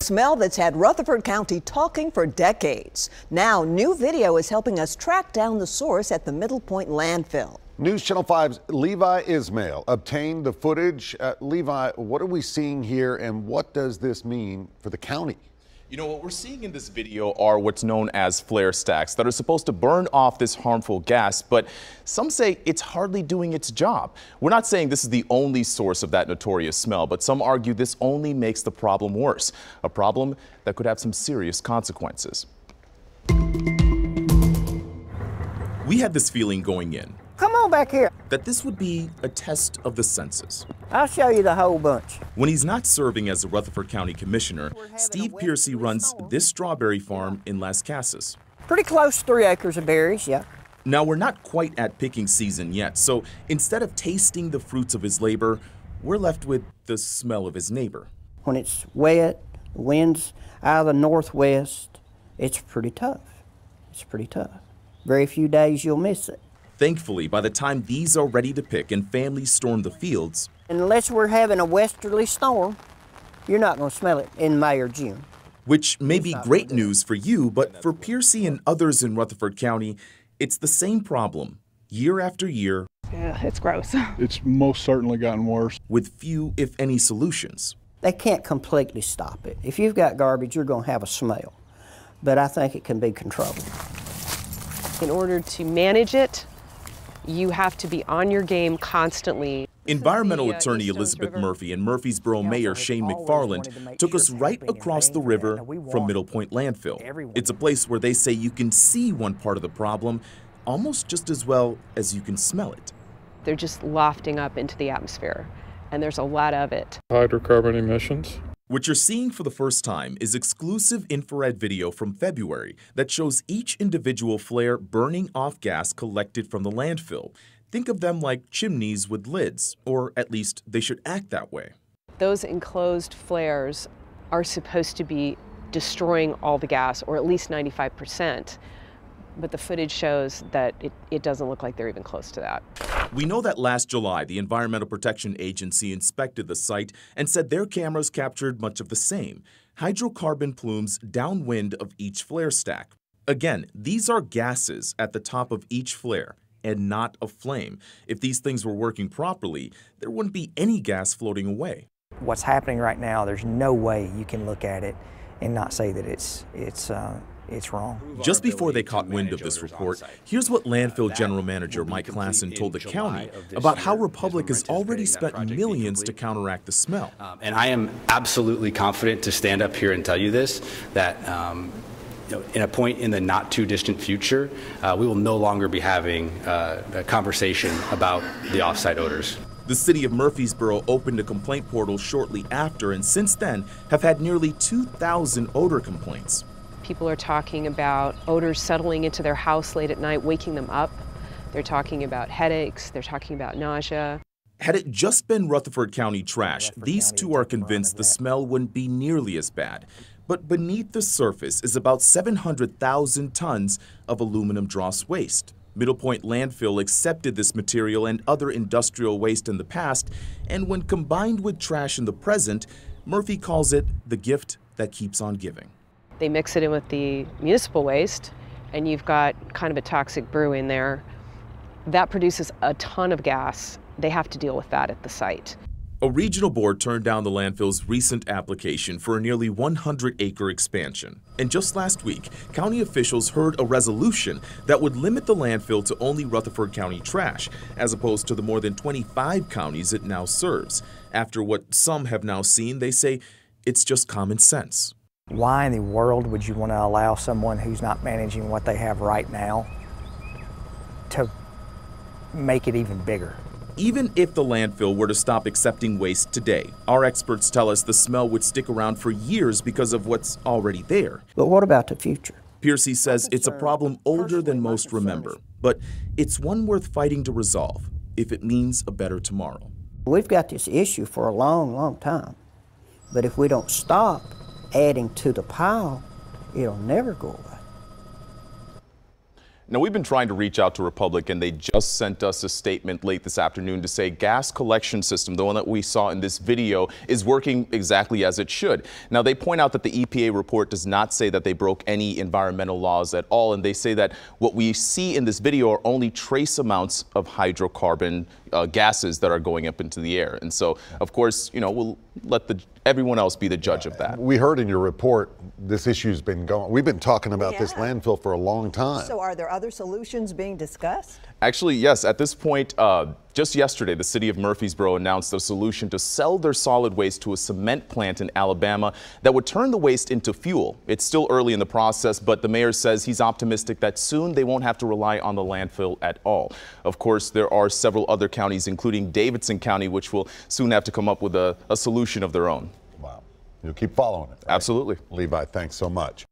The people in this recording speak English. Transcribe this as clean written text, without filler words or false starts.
Smell that's had Rutherford County talking for decades. Now, new video is helping us track down the source at the Middle Point Landfill. News Channel 5's Levi Ismail obtained the footage. Levi, what are we seeing here and what does this mean for the county? You know, what we're seeing in this video are what's known as flare stacks that are supposed to burn off this harmful gas, but some say it's hardly doing its job. We're not saying this is the only source of that notorious smell, but some argue this only makes the problem worse, a problem that could have some serious consequences. We had this feeling going in. Come on back here. That this would be a test of the senses. I'll show you the whole bunch. When he's not serving as a Rutherford County Commissioner, Steve Piercy runs this strawberry farm in Las Casas. Pretty close, 3 acres of berries, yeah. Now, we're not quite at picking season yet, so instead of tasting the fruits of his labor, we're left with the smell of his neighbor. When it's wet, the wind's out of the northwest, it's pretty tough. It's pretty tough. Very few days you'll miss it. Thankfully, by the time these are ready to pick and families storm the fields, unless we're having a westerly storm, you're not going to smell it in May or June. Which may be great news for you, but for Piercy and others in Rutherford County, it's the same problem year after year. Yeah, it's gross. It's most certainly gotten worse. With few, if any, solutions. They can't completely stop it. If you've got garbage, you're going to have a smell. But I think it can be controlled. In order to manage it, you have to be on your game constantly. Environmental attorney Elizabeth Murphy and Murfreesboro Mayor Shane McFarland took us right across the river from Middle Point Landfill. It's a place where they say you can see one part of the problem almost just as well as you can smell it. They're just lofting up into the atmosphere, and there's a lot of it. Hydrocarbon emissions. What you're seeing for the first time is exclusive infrared video from February that shows each individual flare burning off gas collected from the landfill. Think of them like chimneys with lids, or at least they should act that way. Those enclosed flares are supposed to be destroying all the gas, or at least 95%. But the footage shows that it doesn't look like they're even close to that. We know that last July, the Environmental Protection Agency inspected the site and said their cameras captured much of the same, hydrocarbon plumes downwind of each flare stack. Again, these are gases at the top of each flare and not a flame. If these things were working properly, there wouldn't be any gas floating away. What's happening right now, there's no way you can look at it and not say that it's wrong. Just before they caught wind of this report, here's what Landfill General Manager Mike Klassen told the county about how Republic has already spent millions to counteract the smell. And I am absolutely confident to stand up here and tell you this, that in a point in the not too distant future, we will no longer be having a conversation about the off-site odors. The city of Murfreesboro opened a complaint portal shortly after, and since then have had nearly 2,000 odor complaints. People are talking about odors settling into their house late at night, waking them up. They're talking about headaches. They're talking about nausea. Had it just been Rutherford County trash, these two are convinced the smell wouldn't be nearly as bad. But beneath the surface is about 700,000 tons of aluminum dross waste. Middle Point Landfill accepted this material and other industrial waste in the past, and when combined with trash in the present, Murphy calls it the gift that keeps on giving. They mix it in with the municipal waste, and you've got kind of a toxic brew in there. That produces a ton of gas. They have to deal with that at the site. A regional board turned down the landfill's recent application for a nearly 100-acre expansion. And just last week, county officials heard a resolution that would limit the landfill to only Rutherford County trash, as opposed to the more than 25 counties it now serves. After what some have now seen, they say it's just common sense. Why in the world would you want to allow someone who's not managing what they have right now to make it even bigger? Even if the landfill were to stop accepting waste today, our experts tell us the smell would stick around for years because of what's already there. But what about the future? Piercy says it's a problem older than most remember, but it's one worth fighting to resolve if it means a better tomorrow. We've got this issue for a long, long time. But if we don't stop adding to the pile, it'll never go away. Now, we've been trying to reach out to Republic, and they just sent us a statement late this afternoon to say gas collection system, the one that we saw in this video, is working exactly as it should. Now, they point out that the EPA report does not say that they broke any environmental laws at all, and they say that what we see in this video are only trace amounts of hydrocarbon gases that are going up into the air. And so, of course, you know, we'll let everyone else be the judge of that. We heard in your report this issue's been going. We've been talking about this landfill for a long time. So are there other solutions being discussed? Actually, yes. At this point, just yesterday, the city of Murfreesboro announced a solution to sell their solid waste to a cement plant in Alabama that would turn the waste into fuel. It's still early in the process, but the mayor says he's optimistic that soon they won't have to rely on the landfill at all. Of course, there are several other counties, including Davidson County, which will soon have to come up with a solution of their own. Wow. You'll keep following it. Right? Absolutely. Levi, thanks so much.